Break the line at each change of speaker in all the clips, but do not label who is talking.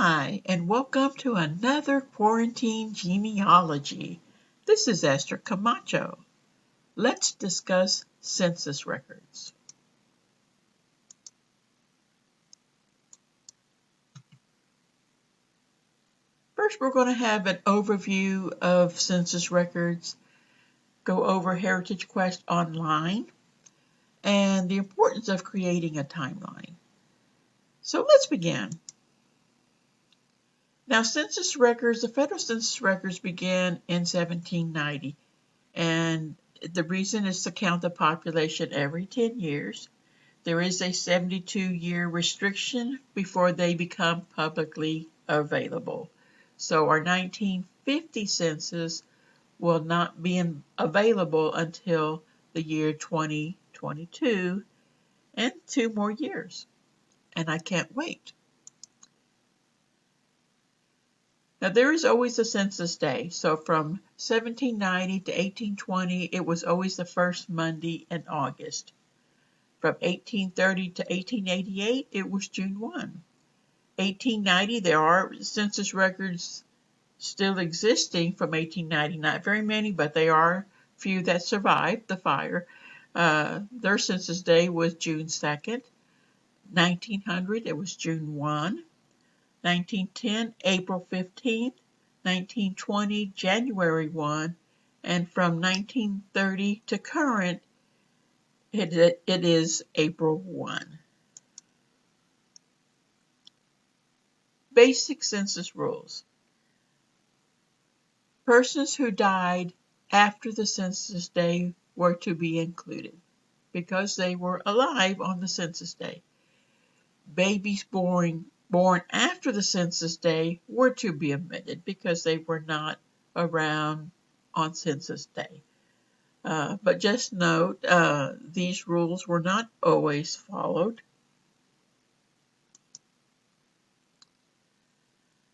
Hi, and welcome to another Quarantine Genealogy. This is Esther Camacho. Let's discuss census records. First, we're going to have an overview of census records, go over Heritage Quest Online, and the importance of creating a timeline. So let's begin. Now, the federal census records began in 1790, and the reason is to count the population every 10 years. There is a 72-year restriction before they become publicly available. So our 1950 census will not be available until the year 2022 and 2 more years. And I can't wait. Now, there is always a census day. So from 1790 to 1820, it was always the first Monday in August. From 1830 to 1888, it was June 1. 1890, there are census records still existing from 1890. Not very many, but there are few that survived the fire. Their census day was June 2nd. 1900, it was June 1. 1910, April 15th, 1920, January 1, and from 1930 to current, it is April 1. Basic census rules. Persons who died after the census day were to be included because they were alive on the census day. Babies born after the census day were to be omitted because they were not around on census day. But just note, these rules were not always followed.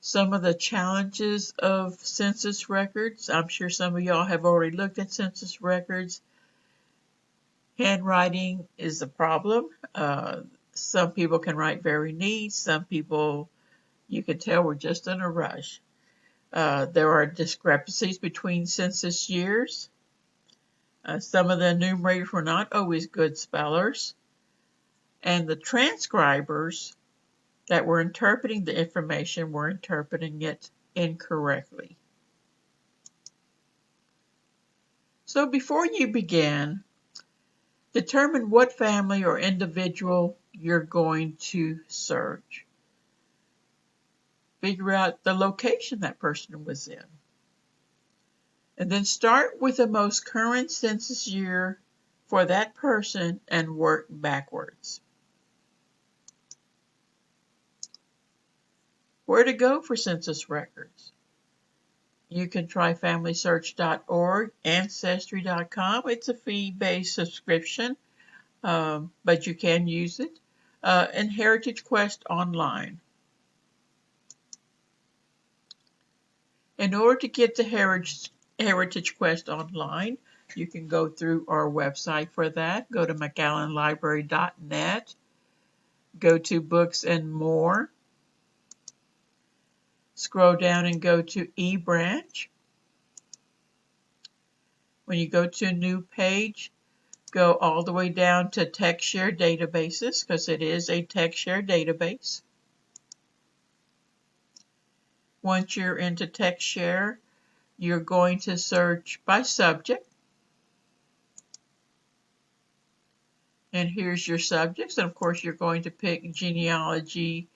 Some of the challenges of census records. I'm sure some of y'all have already looked at census records. Handwriting is a problem. Some people can write very neat. Some people, you can tell, were just in a rush. There are discrepancies between census years. Some of the enumerators were not always good spellers. And the transcribers that were interpreting the information were interpreting it incorrectly. So before you begin, determine what family or individual you're going to search. Figure out the location that person was in. And then start with the most current census year for that person and work backwards. Where to go for census records? You can try FamilySearch.org, Ancestry.com. It's a fee-based subscription, but you can use it. And Heritage Quest Online. In order to get to Heritage Quest Online, you can go through our website for that. Go to McAllenLibrary.net. Go to Books and More. Scroll down and go to eBranch. When you go to a new page, go all the way down to TextShare databases because it is a TextShare database. Once you're into TextShare, you're going to search by subject. And here's your subjects. And of course, you're going to pick genealogy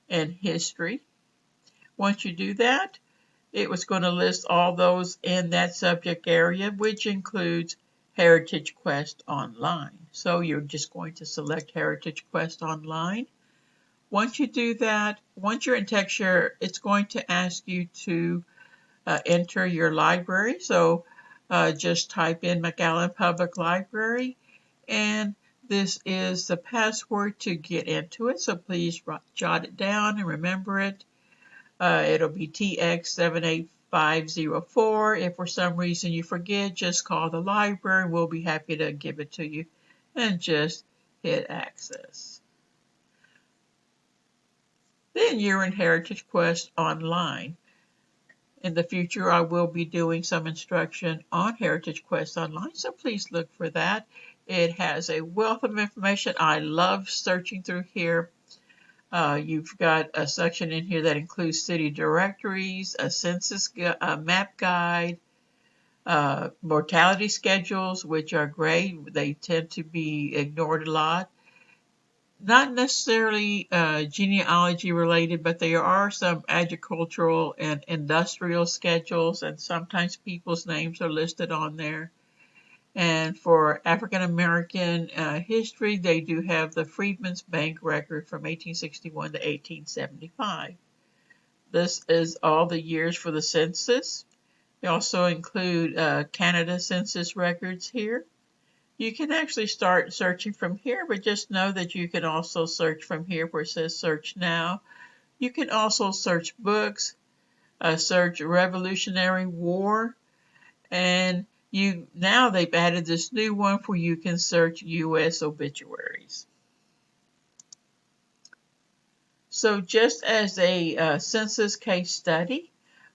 and history. Once you do that, it was going to list all those in that subject area, which includes Heritage Quest Online. So you're just going to select Heritage Quest Online. Once you do that, once you're in TextShare, it's going to ask you to enter your library. So just type in McAllen Public Library, and this is the password to get into it. So please jot it down and remember it. It'll be TX78504. If for some reason you forget, just call the library. We'll be happy to give it to you. And just hit access. then you're in Heritage Quest Online. In the future, I will be doing some instruction on Heritage Quest Online, so please look for that. It has a wealth of information. I love searching through here. You've got a section in here that includes city directories, a census map guide, mortality schedules, which are great. They tend to be ignored a lot. Not necessarily genealogy related, but there are some agricultural and industrial schedules, and sometimes people's names are listed on there. And for African American history, they do have the Freedmen's Bank record from 1861 to 1875. This is all the years for the census. They also include Canada Census Records here. You can actually start searching from here, but just know that you can also search from here where it says search now. You can also search books, search Revolutionary War, and now they've added this new one where you can search U.S. obituaries. So just as a census case study,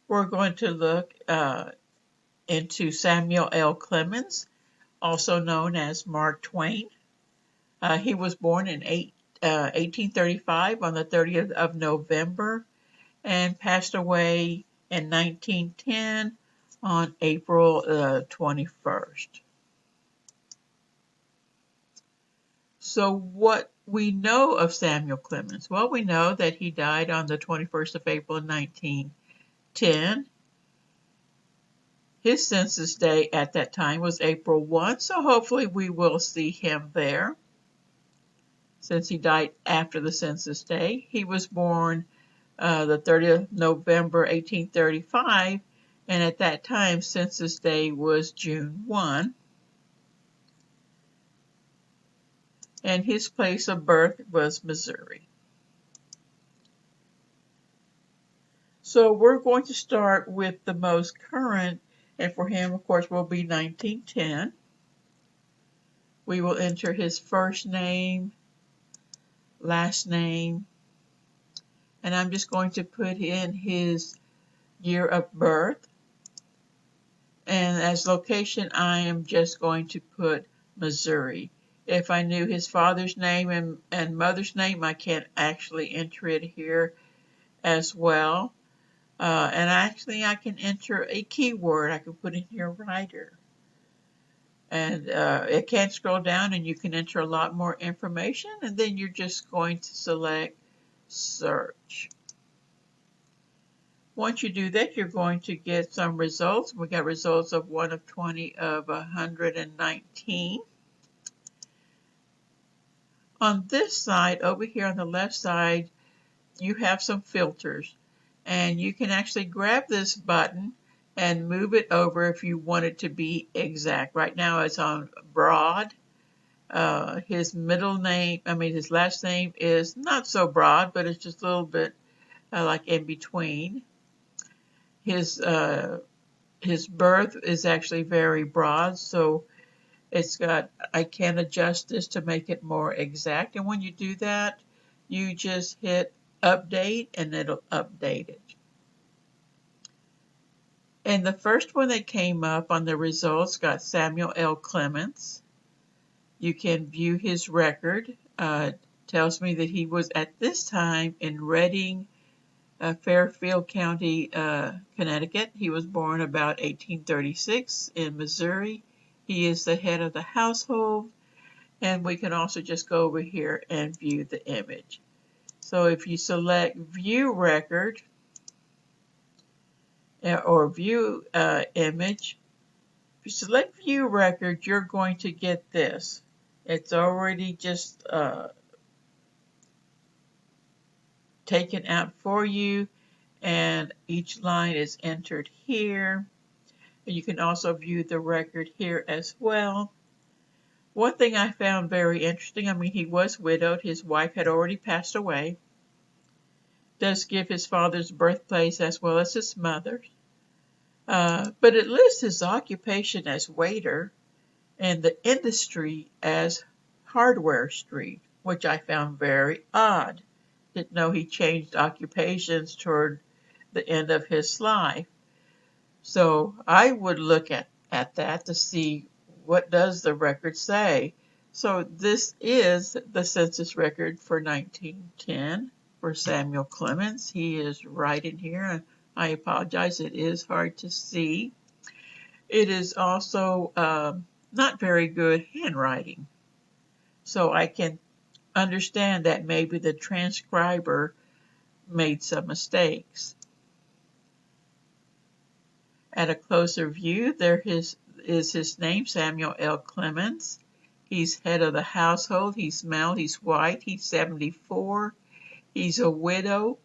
we're going to look into Samuel L. Clemens, also known as Mark Twain. He was born in 1835 on the 30th of November and passed away in 1910 on April 21st. So what we know of Samuel Clemens? Well, we know that he died on the 21st of April in 1910. His census day at that time was April 1, so hopefully we will see him there since he died after the census day. He was born the 30th of November 1835, and at that time census day was June 1. And his place of birth was Missouri. So we're going to start with the most current, and for him, of course, will be 1910. We will enter his first name, last name, and I'm just going to put in his year of birth. And as location, I am just going to put Missouri. If I knew his father's name and mother's name, I can actually enter it here as well. And actually, I can enter a keyword. I can put in here writer. And it can scroll down and you can enter a lot more information. And then you're just going to select search. Once you do that, you're going to get some results. We got results of 1 of 20 of 119. On this side, over here on the left side, you have some filters. And you can actually grab this button and move it over if you want it to be exact. Right now it's on broad. His last name is not so broad, but it's just a little bit like in between. His birth is actually very broad, so I can adjust this to make it more exact. And when you do that, you just hit update and it'll update it. And the first one that came up on the results got Samuel L. Clemens. You can view his record. Tells me that he was at this time in Reading, Fairfield County, Connecticut. He was born about 1836 in Missouri. He is the head of the household. And we can also just go over here and view the image. So if you select View Record or View Image, if you select View Record, you're going to get this. It's already just taken out for you, and each line is entered here. You can also view the record here as well. One thing I found very interesting, he was widowed. His wife had already passed away. Does give his father's birthplace as well as his mother's. But it lists his occupation as waiter and the industry as hardware street, which I found very odd. didn't know he changed occupations toward the end of his life. So I would look at that to see what does the record say. So this is the census record for 1910 for Samuel Clemens. He is right in here, and I apologize, it is hard to see. It is also not very good handwriting, so I can understand that maybe the transcriber made some mistakes. At a closer view, there is his name, Samuel L. Clemens. He's head of the household. He's male. He's white. He's 74. He's a widower,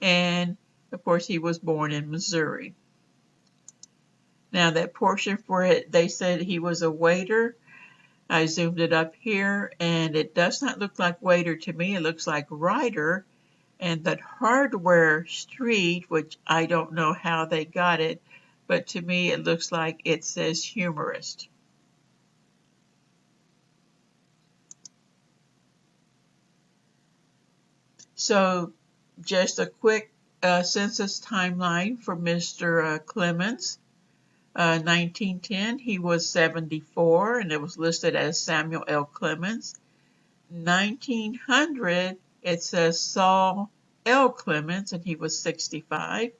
and of course he was born in Missouri. Now that portion where they said he was a waiter, I zoomed it up here, and it does not look like waiter to me. It looks like writer. And that hardware street, which I don't know how they got it, but to me it looks like it says humorist. So just a quick census timeline for Mr. Clemens. 1910, he was 74, and it was listed as Samuel L. Clemens. 1900, it says Saul L. Clemens, and he was 65.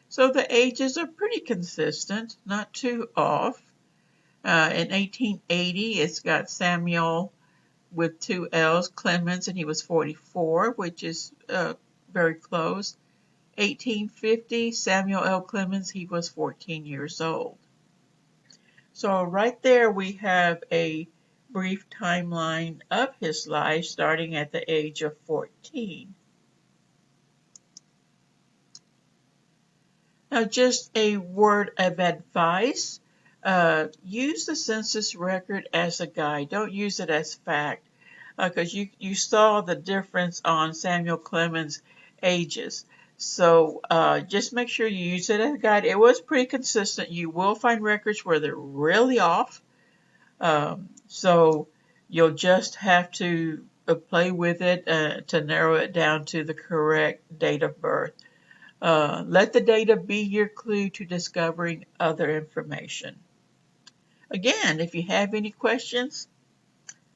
So the ages are pretty consistent, not too off. In 1880, it's got Samuel with two L's, Clemens, and he was 44, which is very close. 1850, Samuel L. Clemens, he was 14 years old. So right there we have a brief timeline of his life starting at the age of 14. Now just a word of advice. Use the census record as a guide. Don't use it as fact, because you saw the difference on Samuel Clemens' ages. So just make sure you use it as a guide. It was pretty consistent. You will find records where they're really off. So you'll just have to play with it to narrow it down to the correct date of birth. Let the data be your clue to discovering other information. Again, if you have any questions,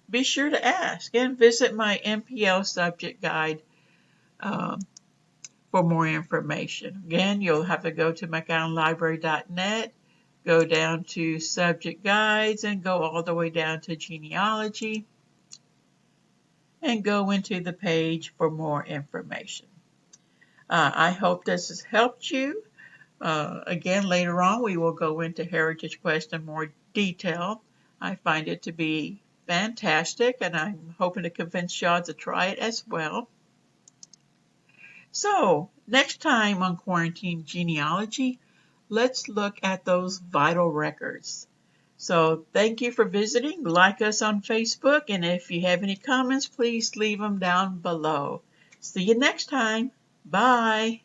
be sure to ask and visit my MPL subject guide for more information. Again, you'll have to go to McAllenLibrary.net, go down to subject guides, and go all the way down to genealogy, and go into the page for more information. I hope this has helped you. Again, later on, we will go into Heritage Quest in more detail. I find it to be fantastic, and I'm hoping to convince y'all to try it as well. So, next time on Quarantine Genealogy, let's look at those vital records. So, thank you for visiting. Like us on Facebook, and if you have any comments, please leave them down below. See you next time. Bye.